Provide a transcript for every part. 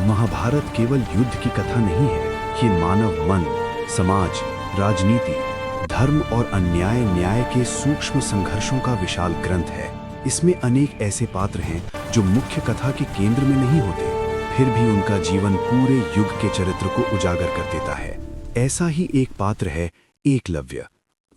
महाभारत केवल युद्ध की कथा नहीं है, ये मानव मन, समाज, राजनीति, धर्म और अन्याय न्याय के सूक्ष्म संघर्षों का विशाल ग्रंथ है। इसमें अनेक ऐसे पात्र हैं जो मुख्य कथा के केंद्र में नहीं होते, फिर भी उनका जीवन पूरे युग के चरित्र को उजागर कर देता है। ऐसा ही एक पात्र है एकलव्य।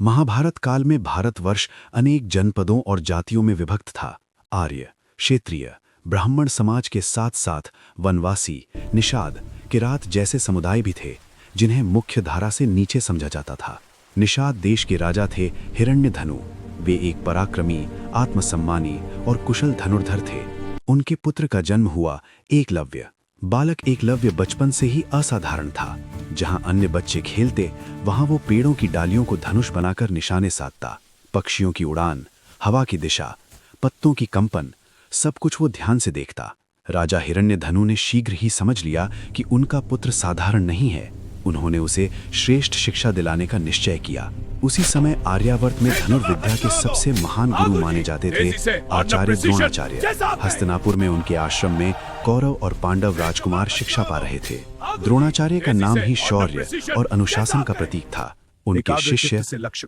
महाभारत काल में भारतवर्ष अनेक जनपदों और जातियों में विभक्त था। आर्य, क्षेत्रीय, ब्राह्मण समाज के साथ साथ वनवासी, निषाद, किरात जैसे समुदाय भी थे, जिन्हें मुख्य धारा से नीचे समझा जाता था। निषाद देश के राजा थे हिरण्यधनु। वे एक पराक्रमी, आत्मसम्मानी और कुशल धनुर्धर थे। उनके पुत्र का जन्म हुआ एकलव्य। बालक एकलव्य बचपन से ही असाधारण था। जहां अन्य बच्चे खेलते, वहां वो पेड़ों की डालियों को धनुष बनाकर निशाने साधता। पक्षियों की उड़ान, हवा की दिशा, पत्तों की कंपन, सब कुछ वो ध्यान से देखता। राजा हिरण्यधनु ने शीघ्र ही समझ लिया कि उनका पुत्र साधारण नहीं है। उन्होंने उसे श्रेष्ठ शिक्षा दिलाने का निश्चय किया। उसी समय आर्यावर्त में धनुर्विद्या के सबसे महान गुरु माने जाते थे आचार्य द्रोणाचार्य। हस्तिनापुर में उनके आश्रम में कौरव और पांडव राजकुमार शिक्षा पा रहे थे। द्रोणाचार्य का नाम ही शौर्य और अनुशासन का प्रतीक था। उनके शिष्य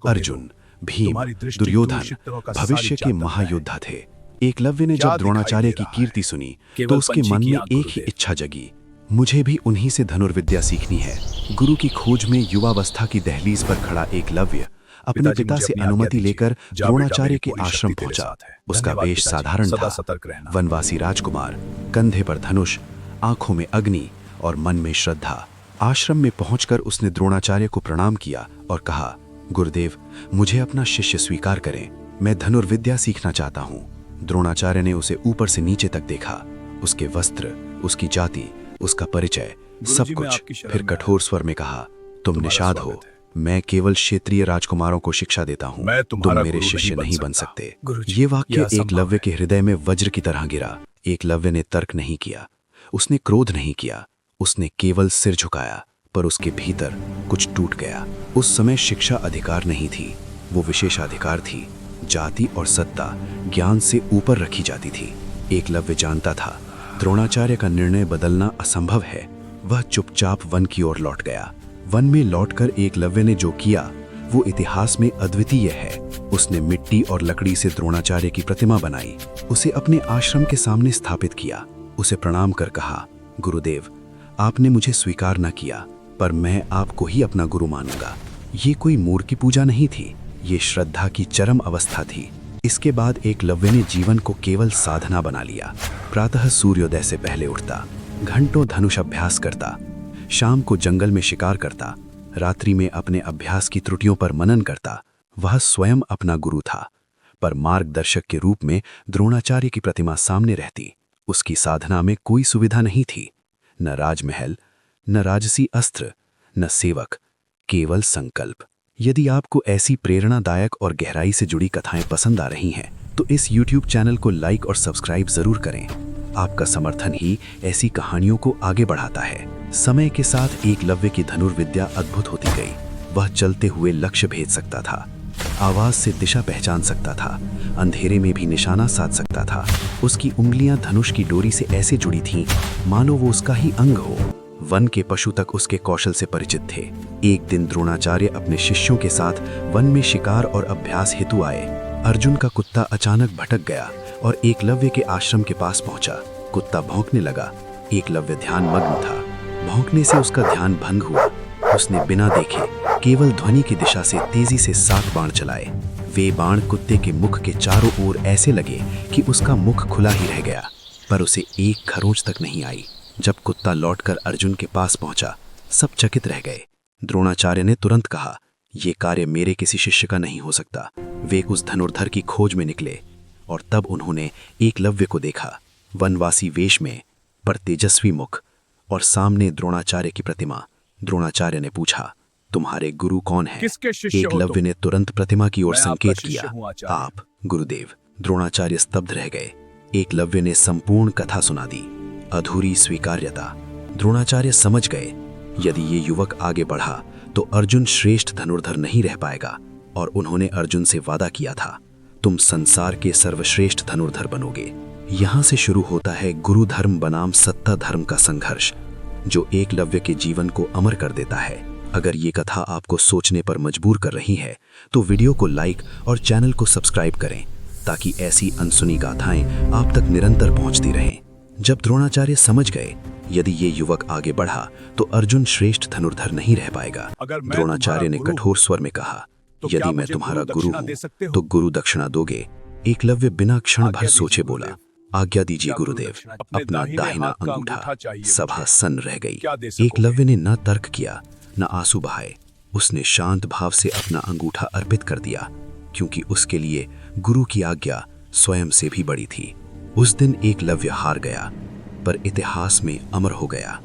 अर्जुन, भीम, दुर्योधन भविष्य के महायोद्धा थे। एकलव्य ने जब द्रोणाचार्य की कीर्ति सुनी तो उसके मन में एक ही इच्छा जगी, मुझे भी उन्हीं से धनुर्विद्या सीखनी है। गुरु की खोज में युवावस्था की दहलीज पर खड़ा एकलव्य अपने पिता से अनुमति लेकर द्रोणाचार्य के आश्रम पहुंचा। उसका वेश साधारण था। वनवासी राजकुमार, कंधे पर धनुष, आंखों में अग्नि और मन में श्रद्धा। आश्रम में पहुंचकर उसने द्रोणाचार्य को प्रणाम किया और कहा, गुरुदेव, मुझे अपना शिष्य स्वीकार करें, मैं धनुर्विद्या सीखना चाहता हूँ। द्रोणाचार्य ने उसे ऊपर से नीचे तक देखा, उसके वस्त्र, उसकी जाति, उसका परिचय, सब कुछ। फिर कठोर स्वर में कहा, तुम निषाद हो, मैं केवल क्षेत्रीय राजकुमारों को शिक्षा देता हूँ, तुम मेरे शिष्य नहीं बन सकते। ये वाक्य एकलव्य के हृदय में वज्र की तरह गिरा। एकलव्य ने तर्क नहीं किया, उसने क्रोध नहीं किया, उसने केवल सिर झुकाया। पर उसके भीतर कुछ टूट गया। उस समय शिक्षा अधिकार नहीं थी, वो विशेषाधिकार थी। जाति और सत्ता ज्ञान से ऊपर रखी जाती थी। एकलव्य जानता था द्रोणाचार्य का निर्णय बदलना असंभव है। वह चुपचाप वन की ओर लौट गया। वन में लौटकर एकलव्य ने जो किया वो इतिहास में अद्वितीय है। उसने मिट्टी और लकड़ी से द्रोणाचार्य की प्रतिमा बनाई, उसे अपने आश्रम के सामने स्थापित किया। उसे प्रणाम कर कहा, गुरुदेव, आपने मुझे स्वीकार न किया, पर मैं आपको ही अपना गुरु मानूंगा। ये कोई मूर्ति पूजा नहीं थी, ये श्रद्धा की चरम अवस्था थी। इसके बाद एकलव्य ने जीवन को केवल साधना बना लिया। प्रातः सूर्योदय से पहले उठता, घंटों धनुष अभ्यास करता, शाम को जंगल में शिकार करता, रात्रि में अपने अभ्यास की त्रुटियों पर मनन करता। वह स्वयं अपना गुरु था, पर मार्गदर्शक के रूप में द्रोणाचार्य की प्रतिमा सामने रहती। उसकी साधना में कोई सुविधा नहीं थी, न राजमहल, न राजसी अस्त्र, न सेवक, केवल संकल्प। यदि आपको ऐसी प्रेरणादायक और गहराई से जुड़ी कथाएं पसंद आ रही हैं, तो इस YouTube चैनल को लाइक और सब्सक्राइब जरूर करें। आपका समर्थन ही ऐसी कहानियों को आगे बढ़ाता है। समय के साथ एकलव्य की धनुर्विद्या अद्भुत होती गई। वह चलते हुए लक्ष्य भेद सकता था, आवाज से दिशा पहचान सकता था, अंधेरे में भी निशाना साध सकता था। उसकी उंगलियां धनुष की डोरी से ऐसे जुड़ी थीं मानो वो उसका ही अंग हो। वन के पशु तक उसके कौशल से परिचित थे। एक दिन द्रोणाचार्य अपने शिष्यों के साथ वन में शिकार और अभ्यास हेतु आए। अर्जुन का कुत्ता अचानक भटक गया और एकलव्य के आश्रम के पास पहुंचा। कुत्ता भौंकने लगा। एकलव्य ध्यान मग्न था। भौंकने से उसका ध्यान भंग हुआ। उसने बिना देखे केवल ध्वनि की दिशा से तेजी से 7 बाण चलाए। वे बाण कुत्ते के मुख के चारों ओर ऐसे लगे कि उसका मुख खुला ही रह गया, पर उसे एक खरोंच तक नहीं आई। जब कुत्ता लौटकर अर्जुन के पास पहुंचा, सब चकित रह गए। द्रोणाचार्य ने तुरंत कहा, यह कार्य मेरे किसी शिष्य का नहीं हो सकता। वे उस धनुर्धर की खोज में निकले और तब उन्होंने एकलव्य को देखा, वनवासी वेश में, पर तेजस्वी मुख और सामने द्रोणाचार्य की प्रतिमा। द्रोणाचार्य ने पूछा, तुम्हारे गुरु कौन है? एकलव्य ने तुरंत प्रतिमा की ओर संकेत किया, आप गुरुदेव। द्रोणाचार्य स्तब्ध रह गए। एकलव्य ने संपूर्ण कथा सुना दी। अधूरी स्वीकार्यता। द्रोणाचार्य समझ गए, यदि ये युवक आगे बढ़ा तो अर्जुन श्रेष्ठ धनुर्धर नहीं रह पाएगा, और उन्होंने अर्जुन से वादा किया था, तुम संसार के सर्वश्रेष्ठ धनुर्धर बनोगे। यहाँ से शुरू होता है गुरु धर्म बनाम सत्ता धर्म का संघर्ष, जो एकलव्य के जीवन को अमर कर देता है। अगर ये कथा आपको सोचने पर मजबूर कर रही है तो वीडियो को लाइक और चैनल को सब्सक्राइब करें, ताकि ऐसी अनसुनी गाथाएं आप तक निरंतर पहुंचती रहें। जब द्रोणाचार्य समझ गए यदि ये युवक आगे बढ़ा तो अर्जुन श्रेष्ठ धनुर्धर नहीं रह पाएगा, द्रोणाचार्य ने कठोर स्वर में कहा, यदि मैं तुम्हारा गुरु हूं तो गुरु दक्षिणा दोगे? एकलव्य बिना क्षण भर सोचे बोला, आज्ञा दीजिए गुरुदेव। अपना दाहिना अंगूठा। सभा सन्न रह गई। एकलव्य ने न तर्क किया न आंसू बहाए, उसने शांत भाव से अपना अंगूठा अर्पित कर दिया, क्योंकि उसके लिए गुरु की आज्ञा स्वयं से भी बड़ी थी। उस दिन एकलव्य हार गया, पर इतिहास में अमर हो गया।